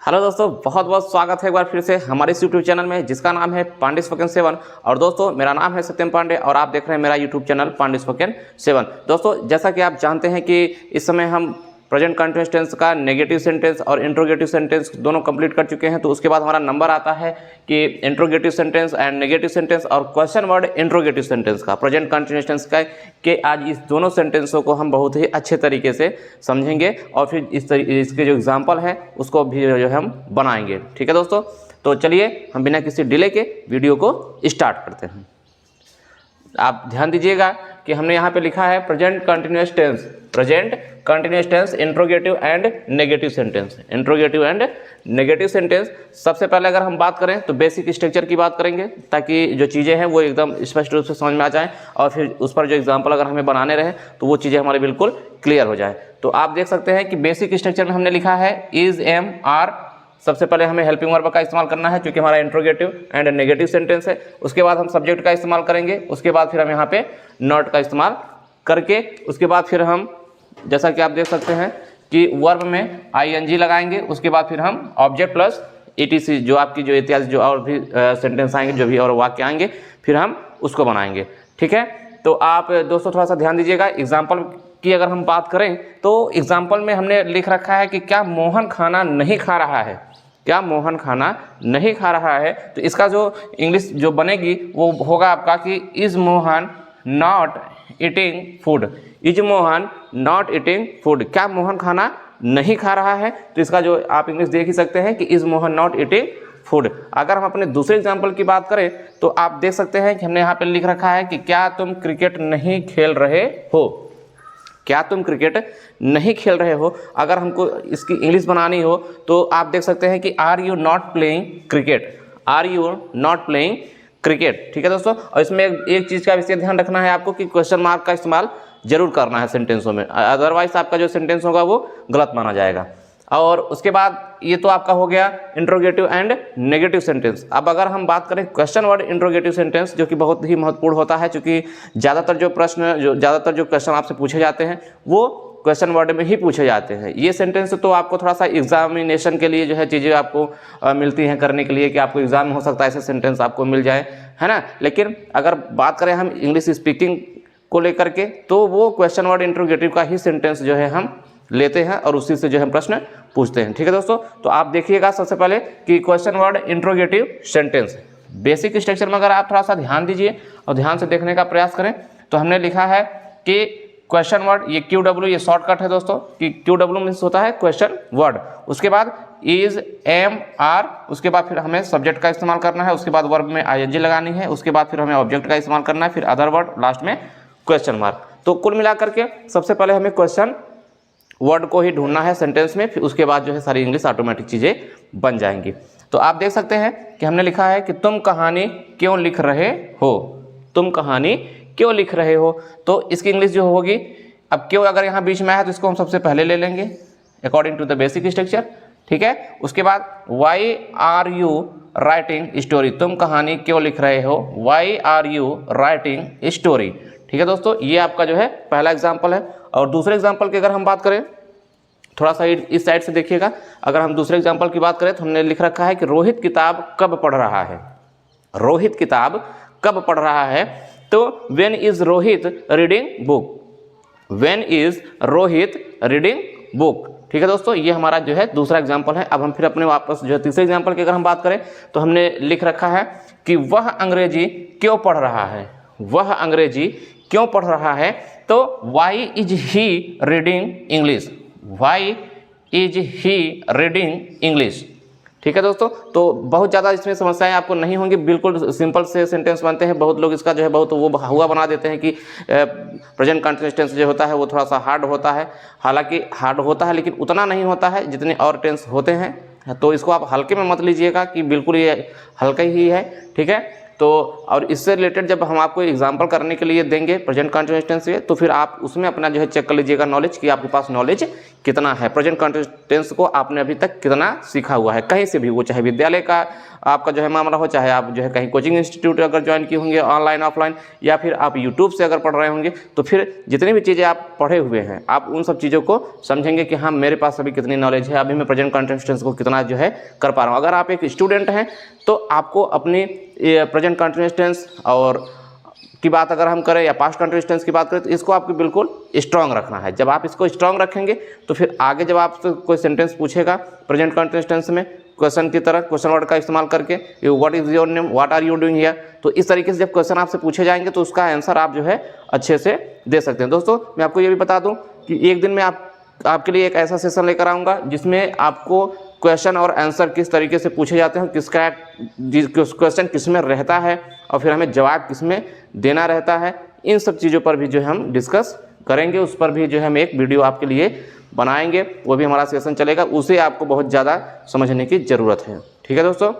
Hello दोस्तों, बहुत बहुत स्वागत है एक बार फिर से हमारे इस यूट्यूब चैनल में जिसका नाम है पांडे स्पोकन 7। और दोस्तों मेरा नाम है सत्यम पांडे और आप देख रहे हैं मेरा यूट्यूब चैनल पांडे स्पोकन 7। दोस्तों जैसा कि आप जानते हैं कि इस समय हम प्रेजेंट कंटिन्यूअस टेंस का नेगेटिव सेंटेंस और इंट्रोगेटिव सेंटेंस दोनों कंप्लीट कर चुके हैं। तो उसके बाद हमारा नंबर आता है कि interrogative sentence and negative sentence और क्वेश्चन वर्ड इंट्रोगेटिव सेंटेंस का प्रेजेंट कंटिन्यूअस टेंस का कि आज इस दोनों सेंटेंसों को हम बहुत ही अच्छे तरीके से समझेंगे और फिर इसके जो एग्जाम्पल है उसको भी जो है हम बनाएंगे। ठीक है दोस्तों, तो चलिए हम बिना किसी डिले के वीडियो को स्टार्ट करते हैं। आप ध्यान दीजिएगा कि हमने यहाँ पे लिखा है present continuous tense interrogative and negative sentence. Interrogative and negative sentence सबसे पहले अगर हम बात करें तो बेसिक स्ट्रक्चर की बात करेंगे ताकि जो चीज़ें हैं वो एकदम स्पष्ट रूप से समझ में आ जाएं और फिर उस पर जो एग्जाम्पल अगर हमें बनाने रहे तो वो चीज़ें हमारे बिल्कुल क्लियर हो जाए। तो आप देख सकते हैं कि बेसिक स्ट्रक्चर में हमने लिखा है इज एम आर। सबसे पहले हमें हेल्पिंग वर्ब का इस्तेमाल करना है क्योंकि हमारा इंट्रोगेटिव एंड नेगेटिव सेंटेंस है। उसके बाद हम सब्जेक्ट का इस्तेमाल करेंगे। उसके बाद फिर हम यहाँ पे नॉट का इस्तेमाल करके उसके बाद फिर हम जैसा कि आप देख सकते हैं कि वर्ब में आईएनजी लगाएंगे। उसके बाद फिर हम ऑब्जेक्ट प्लस ईटीसी जो आपकी जो इत्यादि जो और भी सेंटेंस आएंगे जो भी और वाक्य आएंगे फिर हम उसको बनाएंगे। ठीक है, तो आप दोस्तों थोड़ा सा ध्यान दीजिएगा। एग्जाम्पल की अगर हम बात करें तो एग्जाम्पल में हमने लिख रखा है कि क्या मोहन खाना नहीं खा रहा है, क्या मोहन खाना नहीं खा रहा है। तो इसका जो इंग्लिश जो बनेगी वो होगा आपका कि is Mohan not eating food. Is Mohan not eating food, क्या मोहन खाना नहीं खा रहा है। तो इसका जो आप इंग्लिश देख ही सकते हैं कि is Mohan not eating food. अगर हम अपने दूसरे एग्जाम्पल की बात करें तो आप देख सकते हैं कि हमने यहाँ पे लिख रखा है कि क्या तुम क्रिकेट नहीं खेल रहे हो, क्या तुम क्रिकेट नहीं खेल रहे हो। अगर हमको इसकी इंग्लिश बनानी हो तो आप देख सकते हैं कि are you not playing cricket, are you not playing cricket. ठीक है दोस्तों, और इसमें एक चीज़ का विशेष ध्यान रखना है आपको कि क्वेश्चन मार्क का इस्तेमाल जरूर करना है सेंटेंसों में, अदरवाइज आपका जो सेंटेंस होगा वो गलत माना जाएगा। और उसके बाद ये तो आपका हो गया इंट्रोगेटिव एंड नेगेटिव सेंटेंस। अब अगर हम बात करें क्वेश्चन वर्ड इंट्रोगेटिव सेंटेंस जो कि बहुत ही महत्वपूर्ण होता है क्योंकि ज़्यादातर जो क्वेश्चन आपसे पूछे जाते हैं वो क्वेश्चन वर्ड में ही पूछे जाते हैं। ये सेंटेंस तो आपको थोड़ा सा एग्जामिनेशन के लिए जो है चीज़ें आपको मिलती हैं करने के लिए कि आपको एग्जाम में हो सकता है ऐसे सेंटेंस आपको मिल जाए, है ना। लेकिन अगर बात करें हम इंग्लिश स्पीकिंग को लेकर के तो वो क्वेश्चन वर्ड इंट्रोगेटिव का ही सेंटेंस जो है हम लेते हैं और उसी से जो है प्रश्न पूछते हैं। ठीक है दोस्तों, तो आप देखिएगा सबसे पहले कि question word interrogative sentence basic structure में अगर आप थोड़ा सा ध्यान दीजिए और ध्यान से देखने का प्रयास करें तो हमने लिखा है कि क्वेश्चन वर्ड ये QW, ये शॉर्टकट है दोस्तों कि QW मीन्स होता है क्वेश्चन वर्ड। उसके बाद इज एम आर, उसके बाद फिर हमें सब्जेक्ट का इस्तेमाल करना है। उसके बाद वर्ब में आईएनजी लगानी है। उसके बाद फिर हमें ऑब्जेक्ट का इस्तेमाल करना है, फिर अदर वर्ड, लास्ट में क्वेश्चन मार्क। तो कुल मिलाकर के सबसे पहले हमें क्वेश्चन वर्ड को ही ढूंढना है सेंटेंस में, फिर उसके बाद जो है सारी इंग्लिश ऑटोमेटिक चीज़ें बन जाएंगी। तो आप देख सकते हैं कि हमने लिखा है कि तुम कहानी क्यों लिख रहे हो, तुम कहानी क्यों लिख रहे हो। तो इसकी इंग्लिश जो होगी, अब क्यों अगर यहाँ बीच में है तो इसको हम सबसे पहले ले लेंगे according to the basic structure. ठीक है, उसके बाद why are you writing story, तुम कहानी क्यों लिख रहे हो, why are you writing story. ठीक है दोस्तों, ये आपका जो है पहला एग्जाम्पल है। और दूसरे एग्जाम्पल की अगर हम बात करें थोड़ा सा इस साइड से देखिएगा। अगर हम दूसरे एग्जाम्पल की बात करें तो हमने लिख रखा है कि रोहित किताब कब पढ़ रहा है, रोहित किताब कब पढ़ रहा है। तो when is Rohit reading book, when is Rohit reading book. ठीक है दोस्तों, ये हमारा जो है दूसरा एग्जाम्पल है। अब हम फिर अपने वापस जो है तीसरे एग्जाम्पल की अगर हम बात करें तो हमने लिख रखा है कि वह अंग्रेजी क्यों पढ़ रहा है, वह अंग्रेजी क्यों पढ़ रहा है। तो why is he reading English, why is he reading English. ठीक है दोस्तों, तो बहुत ज़्यादा इसमें समस्याएं आपको नहीं होंगी, बिल्कुल सिंपल से सेंटेंस बनते हैं। बहुत लोग इसका जो है बहुत वो हुआ बना देते हैं कि प्रेजेंट कंटिन्यूअस टेंस जो होता है वो थोड़ा सा हार्ड होता है। हालांकि हार्ड होता है लेकिन उतना नहीं होता है जितने और टेंस होते हैं। तो इसको आप हल्के में मत लीजिएगा कि बिल्कुल ये हल्का ही है। ठीक है, तो और इससे रिलेटेड जब हम आपको एग्जांपल करने के लिए देंगे प्रेजेंट कंटिन्यूअस टेंस के, तो फिर आप उसमें अपना जो है चेक कर लीजिएगा नॉलेज कि आपके पास नॉलेज कितना है, प्रेजेंट कंटिन्यूअस टेंस को आपने अभी तक कितना सीखा हुआ है, कहीं से भी, वो चाहे विद्यालय का आपका जो है मामला हो, चाहे आप जो है कहीं कोचिंग इंस्टीट्यूट अगर ज्वाइन किए होंगे ऑनलाइन ऑफलाइन, या फिर आप यूट्यूब से अगर पढ़ रहे होंगे, तो फिर जितनी भी चीज़ें आप पढ़े हुए हैं आप उन सब चीज़ों को समझेंगे कि हाँ मेरे पास अभी कितनी नॉलेज है, अभी मैं प्रेजेंट कंटिन्यूअस टेंस को कितना जो है कर पा रहा हूँ। अगर आप एक स्टूडेंट हैं तो आपको अपनी प्रेजेंट कंटिन्यूअस टेंस और की बात अगर हम करें या पास्ट कंटिन्यूअस टेंस की बात करें, तो इसको आपको बिल्कुल स्ट्रांग रखना है। जब आप इसको स्ट्रांग रखेंगे तो फिर आगे जब आपसे कोई सेंटेंस पूछेगा प्रेजेंट कंटिन्यूअस टेंस में क्वेश्चन की तरह क्वेश्चन वर्ड का इस्तेमाल करके, what is your name, what are you doing here, तो इस तरीके से जब क्वेश्चन आपसे पूछे जाएंगे तो उसका आंसर आप जो है अच्छे से दे सकते हैं। दोस्तों मैं आपको ये भी बता दूं कि एक दिन में आपके लिए एक ऐसा सेशन लेकर आऊँगा जिसमें आपको क्वेश्चन और आंसर किस तरीके से पूछे जाते हैं, किसका क्वेश्चन किस में रहता है और फिर हमें जवाब किस में देना रहता है, इन सब चीज़ों पर भी जो है हम डिस्कस करेंगे। उस पर भी जो है हम एक वीडियो आपके लिए बनाएंगे, वो भी हमारा सेशन चलेगा, उसे आपको बहुत ज़्यादा समझने की ज़रूरत है। ठीक है दोस्तों,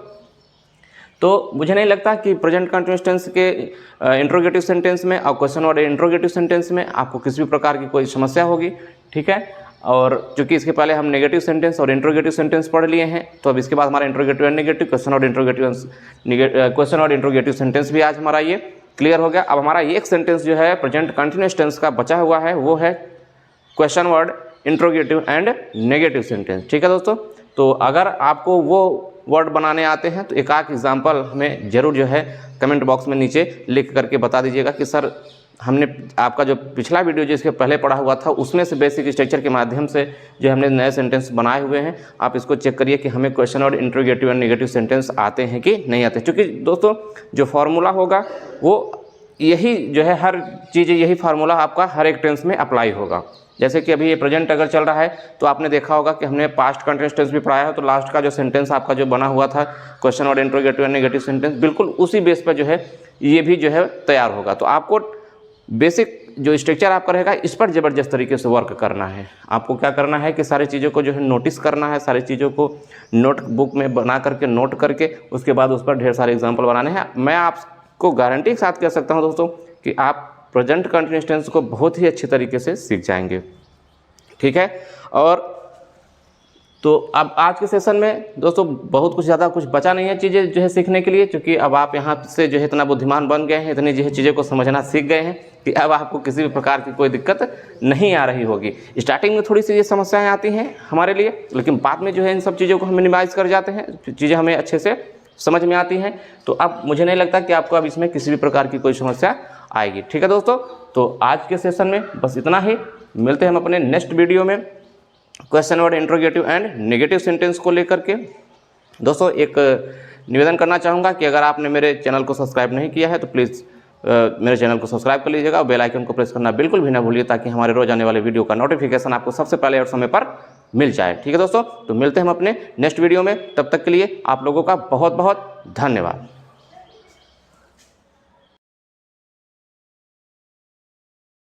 तो मुझे नहीं लगता कि प्रेजेंट कंटिन्यूअस टेंस के इंट्रोगेटिव सेंटेंस में और क्वेश्चन वर्ड इंट्रोगेटिव सेंटेंस में आपको किसी भी प्रकार की कोई समस्या होगी। ठीक है, और चूंकि इसके पहले हम नेगेटिव सेंटेंस और इंट्रोगेटिव सेंटेंस पढ़ लिए हैं, तो अब इसके बाद हमारा इंट्रोगेटिव एंड नेगेटिव, क्वेश्चन और इंट्रोगेटिव सेंटेंस भी आज हमारा ये क्लियर हो गया। अब हमारा एक सेंटेंस जो है प्रेजेंट कंटिन्यूअस टेंस का बचा हुआ है, वो है question word interrogative and negative sentence. ठीक है दोस्तों, तो अगर आपको वो वर्ड बनाने आते हैं तो एक आध एग्जाम्पल हमें जरूर जो है कमेंट बॉक्स में नीचे लिख करके बता दीजिएगा कि सर हमने आपका जो पिछला वीडियो जिसके पहले पढ़ा हुआ था उसमें से बेसिक स्ट्रक्चर के माध्यम से जो हमने नए सेंटेंस बनाए हुए हैं, आप इसको चेक करिए कि हमें क्वेश्चन और इंट्रोगेटिव एंड नेगेटिव सेंटेंस आते हैं कि नहीं आते। क्योंकि दोस्तों जो फार्मूला होगा वो यही जो है, हर चीज़ यही फार्मूला आपका हर एक टेंस में अप्लाई होगा। जैसे कि अभी ये प्रेजेंट अगर चल रहा है तो आपने देखा होगा कि हमने पास्ट कंटिन्यूअस टेंस भी पढ़ाया है, तो लास्ट का जो सेंटेंस आपका जो बना हुआ था क्वेश्चन और इंट्रोगेटिव एंड नेगेटिव सेंटेंस, बिल्कुल उसी बेस पर जो है ये भी जो है तैयार होगा। तो आपको बेसिक जो स्ट्रक्चर आपका रहेगा इस पर ज़बरदस्त तरीके से वर्क करना है। आपको क्या करना है कि सारी चीज़ों को जो है नोटिस करना है, सारी चीज़ों को नोटबुक में बना करके नोट करके उसके बाद उस पर ढेर सारे एग्जाम्पल बनाने हैं। मैं आपको गारंटी के साथ कह सकता हूं दोस्तों कि आप प्रेजेंट कंटिन्यूअस टेंस को बहुत ही अच्छे तरीके से सीख जाएंगे। ठीक है, और तो अब आज के सेशन में दोस्तों बहुत कुछ ज़्यादा कुछ बचा नहीं है चीज़ें जो है सीखने के लिए, क्योंकि अब आप यहाँ से जो है इतना बुद्धिमान बन गए हैं, इतनी जो है चीज़ों को समझना सीख गए हैं कि अब आपको किसी भी प्रकार की कोई दिक्कत नहीं आ रही होगी। स्टार्टिंग में थोड़ी सी ये समस्याएं आती हैं हमारे लिए, लेकिन बाद में जो है इन सब चीज़ों को हम मिनिमाइज़ कर जाते हैं, चीज़ें हमें अच्छे से समझ में आती हैं। तो अब मुझे नहीं लगता कि आपको अब इसमें किसी भी प्रकार की कोई समस्या आएगी। ठीक है दोस्तों, तो आज के सेशन में बस इतना ही। मिलते हैं हम अपने नेक्स्ट वीडियो में question word interrogative and negative sentence को लेकर के। दोस्तों एक निवेदन करना चाहूँगा कि अगर आपने मेरे चैनल को सब्सक्राइब नहीं किया है तो प्लीज़ मेरे चैनल को सब्सक्राइब कर लीजिएगा और बेल आइकन को प्रेस करना बिल्कुल भी ना भूलिए, ताकि हमारे रोज आने वाले वीडियो का नोटिफिकेशन आपको सबसे पहले और समय पर मिल जाए। ठीक है दोस्तों, तो मिलते हैं हम अपने नेक्स्ट वीडियो में। तब तक के लिए आप लोगों का बहुत बहुत धन्यवाद।